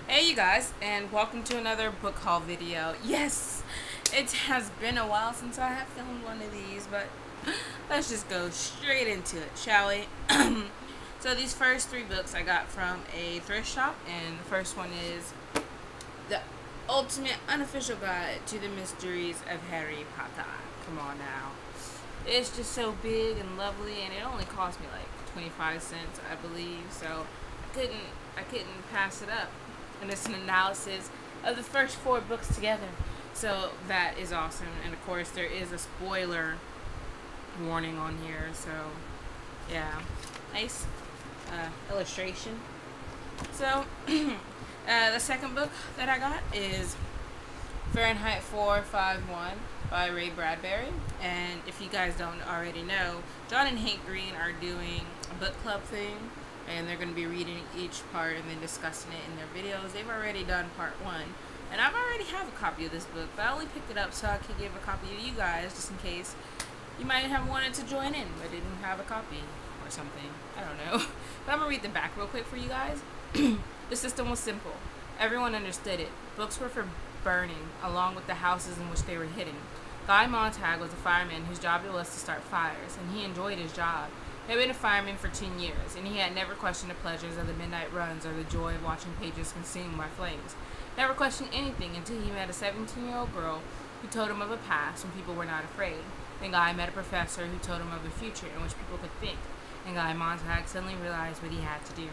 Hey you guys, and welcome to another book haul video. Yes, it has been a while since I have filmed one of these, but let's just go straight into it, shall we? So these first three books I got from a thrift shop, and the first one is The Ultimate Unofficial Guide to the Mysteries of Harry Potter. Come on now. It's just so big and lovely, and it only cost me like 25 cents, I believe, so I couldn't pass it up. And it's an analysis of the first four books together, so that is awesome. And of course there is a spoiler warning on here, so yeah, nice illustration. So the second book that I got is Fahrenheit 451 by Ray Bradbury. And if you guys don't already know, John and Hank Green are doing a book club thing, and they're going to be reading each part and then discussing it in their videos. They've already done part one, and I've already have a copy of this book, but I only picked it up so I could give a copy to you guys, just in case you might have wanted to join in but didn't have a copy or something. I don't know. But I'm going to read the back real quick for you guys. The system was simple. Everyone understood it. Books were for burning, along with the houses in which they were hidden. Guy Montag was a fireman whose job it was to start fires, and he enjoyed his job. He had been a fireman for 10 years, and he had never questioned the pleasures of the midnight runs or the joy of watching pages consumed by flames. Never questioned anything until he met a 17-year-old girl who told him of a past when people were not afraid. Then Guy met a professor who told him of a future in which people could think, and Guy Montag suddenly realized what he had to do.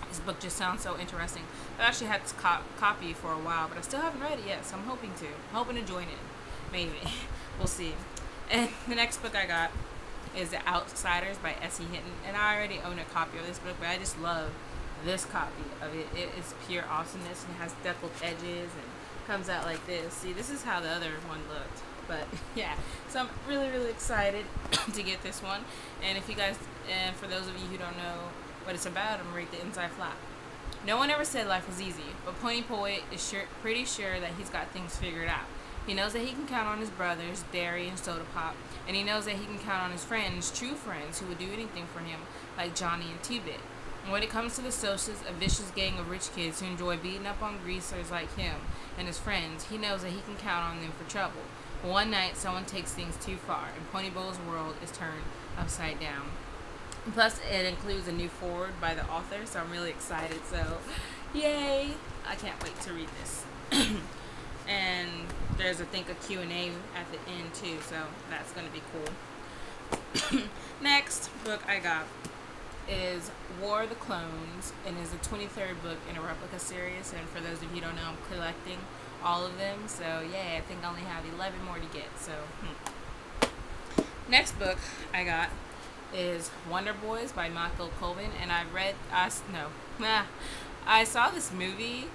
This book just sounds so interesting. I've actually had this copy for a while, but I still haven't read it yet, so I'm hoping to join in. Maybe. We'll see. And the next book I got is The Outsiders by S.E. Hinton, and I already own a copy of this book, but I just love this copy of it. It is pure awesomeness, and it has deckled edges and comes out like this. See, this is how the other one looked, but yeah, so I'm really excited to get this one. And if you guys, and for those of you who don't know what it's about, I'm gonna read the inside flap. No one ever said life was easy, but Pony Poet is pretty sure that he's got things figured out. He knows that he can count on his brothers, Derry and Soda Pop, and he knows that he can count on his friends, true friends, who would do anything for him, like Johnny and T-Bit. And when it comes to the socials, a vicious gang of rich kids who enjoy beating up on greasers like him and his friends, he knows that he can count on them for trouble. But one night, someone takes things too far, and Ponybo's world is turned upside down. Plus, it includes a new foreword by the author, so I'm really excited. So, yay! I can't wait to read this. And there's, I think, a Q&A at the end, too, so that's going to be cool. Next book I got is War of the Clones, and is the 23rd book in a replica series. And for those of you who don't know, I'm collecting all of them. So, yeah, I think I only have 11 more to get. So, Next book I got is Wonder Boys by Michael Colvin, and I saw this movie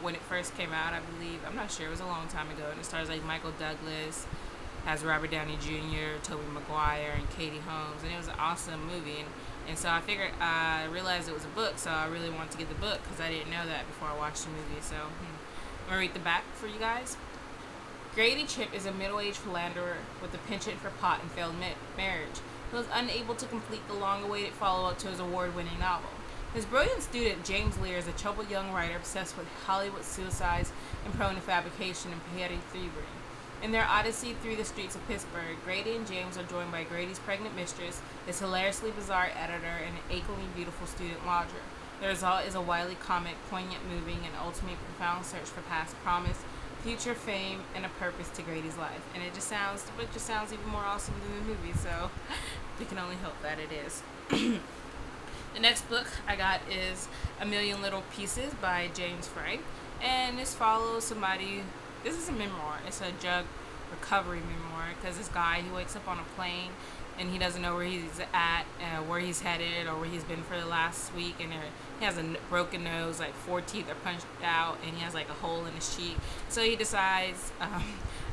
when it first came out, I believe. I'm not sure, it was a long time ago, and it stars like Michael Douglas, has Robert Downey Jr., Tobey Maguire, and Katie Holmes, and it was an awesome movie. And so I realized it was a book, so I really wanted to get the book because I didn't know that before I watched the movie. So I'm gonna read the back for you guys. Grady Chip is a middle-aged philanderer with a penchant for pot and failed marriage. He was unable to complete the long-awaited follow-up to his award-winning novel. His brilliant student, James Lear, is a troubled young writer obsessed with Hollywood suicides and prone to fabrication and petty thievery. In their odyssey through the streets of Pittsburgh, Grady and James are joined by Grady's pregnant mistress, his hilariously bizarre editor, and an achingly beautiful student lodger. The result is a wildly comic, poignant, moving, and ultimately profound search for past promise, future fame, and a purpose to Grady's life. And the book just sounds even more awesome than the movie, so we can only hope that it is. The next book I got is A Million Little Pieces by James Frey, and this follows somebody. This is a memoir. It's a drug recovery memoir, because this guy, he wakes up on a plane and he doesn't know where he's at, where he's headed, or where he's been for the last week, and he has a broken nose, like 4 teeth are punched out, and he has like a hole in his cheek. So he decides,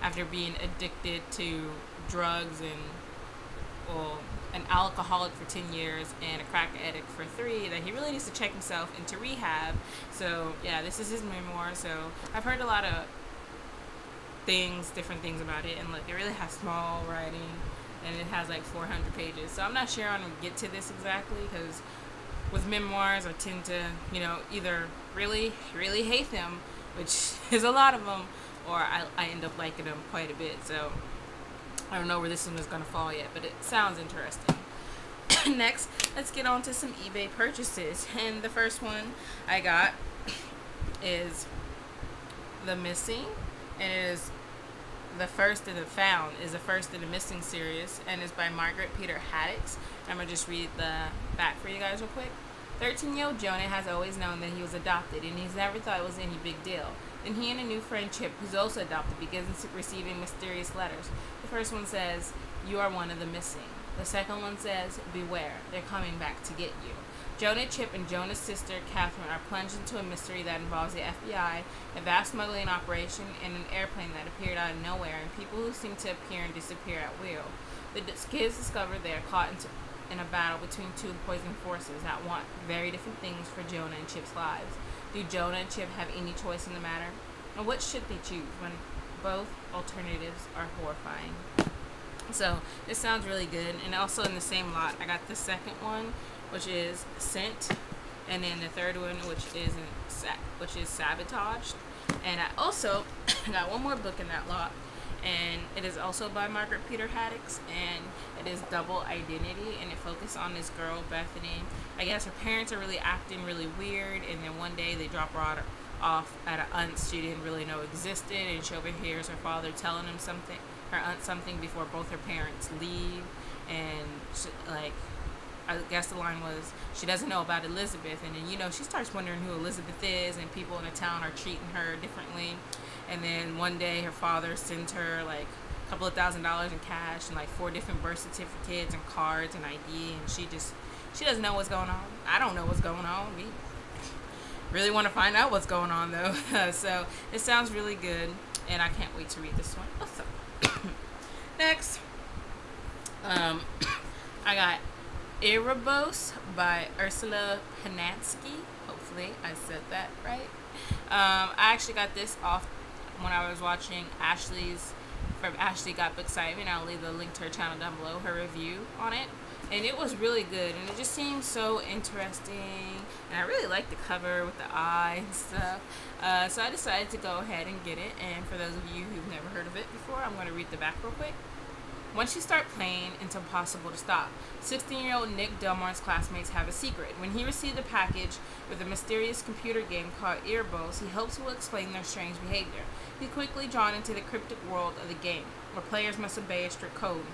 after being addicted to drugs and, well, an alcoholic for 10 years and a crack addict for 3, that he really needs to check himself into rehab. So yeah, this is his memoir. So I've heard a lot of different things about it, and look, it really has small writing, and it has like 400 pages. So I'm not sure I'm gonna get to this exactly, because with memoirs, I tend to, you know, either really, really hate them, which is a lot of them, or I end up liking them quite a bit. So I don't know where this one is going to fall yet, but it sounds interesting. Next, let's get on to some eBay purchases. And the first one I got is The Missing, and it is the first in the Found, is the first in the Missing series, and is by Margaret Peter Haddix. I'm going to just read the back for you guys real quick. 13-year-old Jonah has always known that he was adopted, and he's never thought it was any big deal. Then he and a new friend, Chip, who's also adopted, begins receiving mysterious letters. The first one says, "You are one of the missing." The second one says, "Beware, they're coming back to get you." Jonah, Chip, and Jonah's sister, Catherine, are plunged into a mystery that involves the FBI, a vast smuggling operation, and an airplane that appeared out of nowhere, and people who seem to appear and disappear at will. The kids discover they are caught in a battle between two opposing forces that want very different things for Jonah and Chip's lives. Do Jonah and Chip have any choice in the matter? And what should they choose when both alternatives are horrifying? So this sounds really good. And also in the same lot, I got the second one, which is Scent, and then the third one, which is Sabotaged. And I also got one more book in that lot, and it is also by Margaret Peter Haddix, and it is Double Identity, and it focuses on this girl, Bethany. I guess her parents are really acting really weird, and then one day they drop her off at an aunt's she didn't really know existed, and she overhears her father telling her aunt something before both her parents leave, and she, like, I guess the line was, she doesn't know about Elizabeth, and then, you know, she starts wondering who Elizabeth is, and people in the town are treating her differently. And then one day her father sends her like a couple of $1,000s in cash and like 4 different birth certificates and cards and ID, and she doesn't know what's going on. I don't know what's going on. We really want to find out what's going on though. So it sounds really good, and I can't wait to read this one. Awesome. Next, I got Erebos by Ursula Panansky. Hopefully I said that right. I actually got this off when I was watching Ashely's, from Ashely Got Book Excitement. I'll leave the link to her channel down below, her review on it. And it was really good, and it just seemed so interesting, and I really liked the cover with the eye and stuff. So I decided to go ahead and get it, and for those of you who've never heard of it before, I'm going to read the back real quick. Once you start playing, it's impossible to stop. 16-year-old Nick Delmar's classmates have a secret. When he received a package with a mysterious computer game called Erebos, he hopes it will explain their strange behavior. He's quickly drawn into the cryptic world of the game, where players must obey a strict code.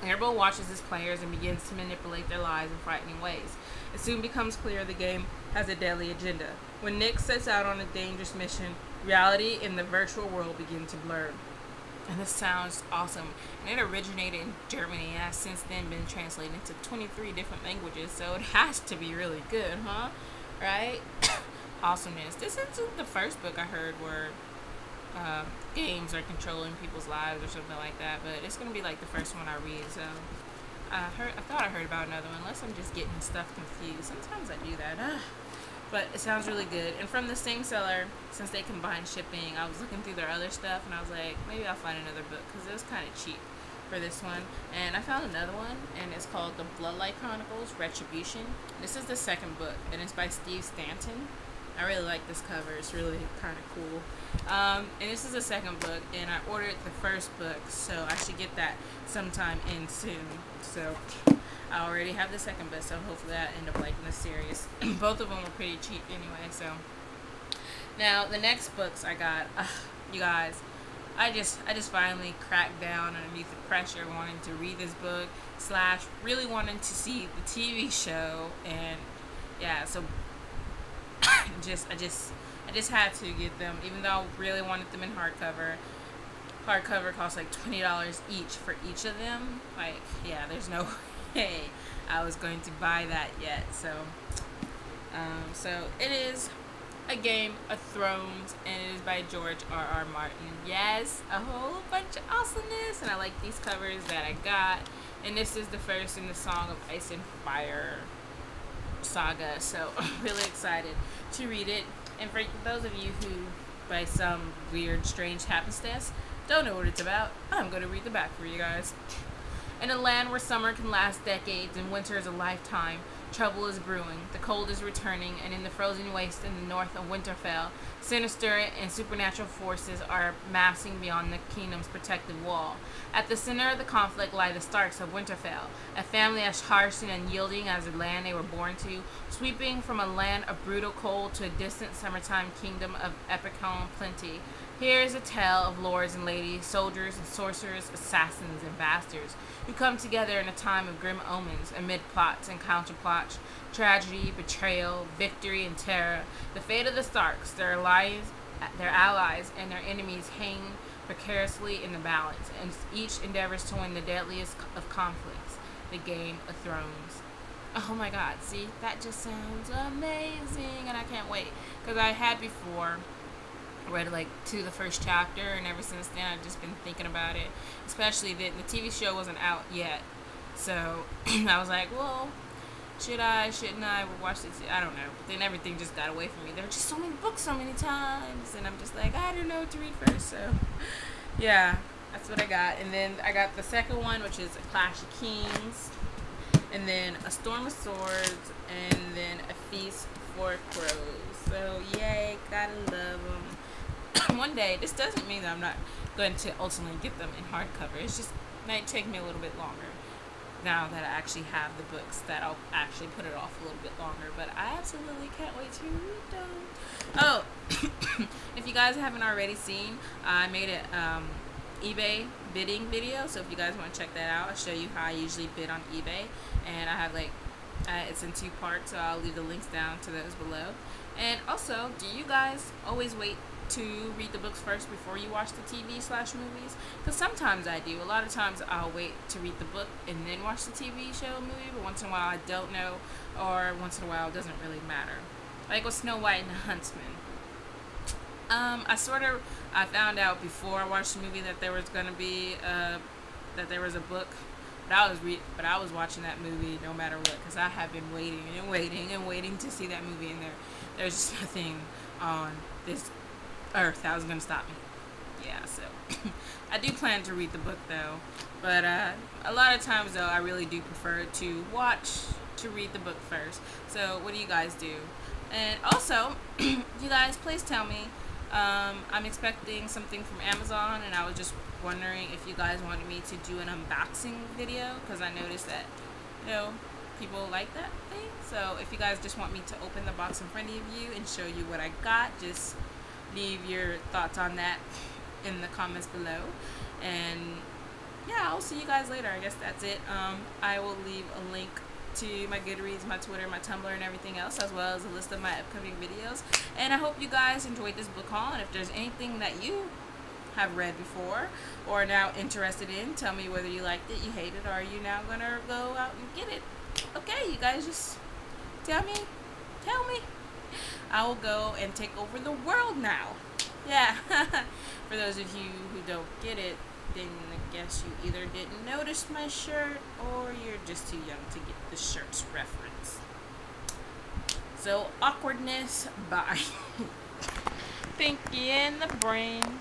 Erebos watches his players and begins to manipulate their lives in frightening ways. It soon becomes clear the game has a deadly agenda. When Nick sets out on a dangerous mission, reality and the virtual world begin to blur. And this sounds awesome. And it originated in Germany and has since then been translated into 23 different languages, so it has to be really good, huh? Right? Awesomeness. This isn't the first book I heard where games are controlling people's lives or something like that, but it's going to be like the first one I read, so I thought I heard about another one, unless I'm just getting stuff confused. Sometimes I do that. But it sounds really good. And from the same seller, since they combine shipping, I was looking through their other stuff, and I was like, maybe I'll find another book, because it was kind of cheap for this one. And I found another one, and it's called The Bloodlight Chronicles, Retribution. This is the second book, and it's by Steve Stanton. I really like this cover. It's really kind of cool. And this is the second book, and I ordered the first book, so I should get that sometime in soon. So I already have the second book, so hopefully I end up liking the series. Both of them were pretty cheap anyway. So now the next books I got, you guys, I just finally cracked down underneath the pressure, wanting to read this book / really wanting to see the TV show, and yeah, so I just had to get them, even though I really wanted them in hardcover. Hardcover costs like $20 each for each of them. Like, yeah, there's no way I was going to buy that yet. So it is A Game of Thrones, and it is by George R.R. Martin. Yes, a whole bunch of awesomeness, and I like these covers that I got. And this is the first in the Song of Ice and Fire saga, so I'm really excited to read it. And for those of you who, by some weird, strange happenstance, don't know what it's about, I'm going to read the back for you guys. In a land where summer can last decades and winter is a lifetime, Trouble is brewing, the cold is returning, and in the frozen waste in the north of Winterfell, sinister and supernatural forces are massing beyond the kingdom's protective wall. At the center of the conflict lie the Starks of Winterfell, a family as harsh and unyielding as the land they were born to, sweeping from a land of brutal cold to a distant summertime kingdom of epic home plenty. Here is a tale of lords and ladies, soldiers and sorcerers, assassins and bastards, who come together in a time of grim omens, amid plots and counterplots, tragedy, betrayal, victory, and terror. The fate of the Starks, their allies, and their enemies hang precariously in the balance, and each endeavors to win the deadliest of conflicts, the Game of Thrones. Oh my god, see, that just sounds amazing, and I can't wait, because I had before read like to the first chapter, and ever since then I've just been thinking about it, especially that the TV show wasn't out yet, so I was like, well, should I, shouldn't I watch it? I don't know, but then everything just got away from me. There were just so many books so many times, and I'm just like, I don't know what to read first, so yeah, that's what I got. And then I got the second one, which is A Clash of Kings, and then A Storm of Swords, and then A Feast for Crows. So yay, gotta love them. One day, this doesn't mean that I'm not going to ultimately get them in hardcover. It's just might take me a little bit longer now that I actually have the books, that I'll actually put it off a little bit longer. But I absolutely can't wait to read them. Oh, if you guys haven't already seen, I made an eBay bidding video. So if you guys want to check that out, I'll show you how I usually bid on eBay. And I have like, it's in 2 parts, so I'll leave the links down to those below. And also, do you guys always wait to read the books first before you watch the TV/movies? Because sometimes I do. A lot of times I'll wait to read the book and then watch the TV show movie, but once in a while I don't know, or once in a while it doesn't really matter. Like with Snow White and the Huntsman. I found out before I watched the movie that there was gonna be that there was a book, but I was watching that movie no matter what, because I have been waiting and waiting and waiting to see that movie, and there's just nothing on this earth that was gonna stop me. Yeah, so I do plan to read the book though, but a lot of times though I really do prefer to read the book first. So what do you guys do? And also, you guys, please tell me. I'm expecting something from Amazon, and I was just wondering if you guys wanted me to do an unboxing video, because I noticed that, you know, people like that thing. So if you guys just want me to open the box in front of you and show you what I got, just leave your thoughts on that in the comments below. And yeah, I'll see you guys later. I guess that's it. I will leave a link to my Goodreads, my Twitter, my Tumblr, and everything else, as well as a list of my upcoming videos. And I hope you guys enjoyed this book haul, and if there's anything that you have read before or are now interested in, tell me whether you liked it, you hate it, or are you now gonna go out and get it. Okay, you guys, just tell me. I will go and take over the world now. Yeah. For those of you who don't get it, then I guess you either didn't notice my shirt or you're just too young to get the shirt's reference. So, awkwardness, bye. Pinky in the brain.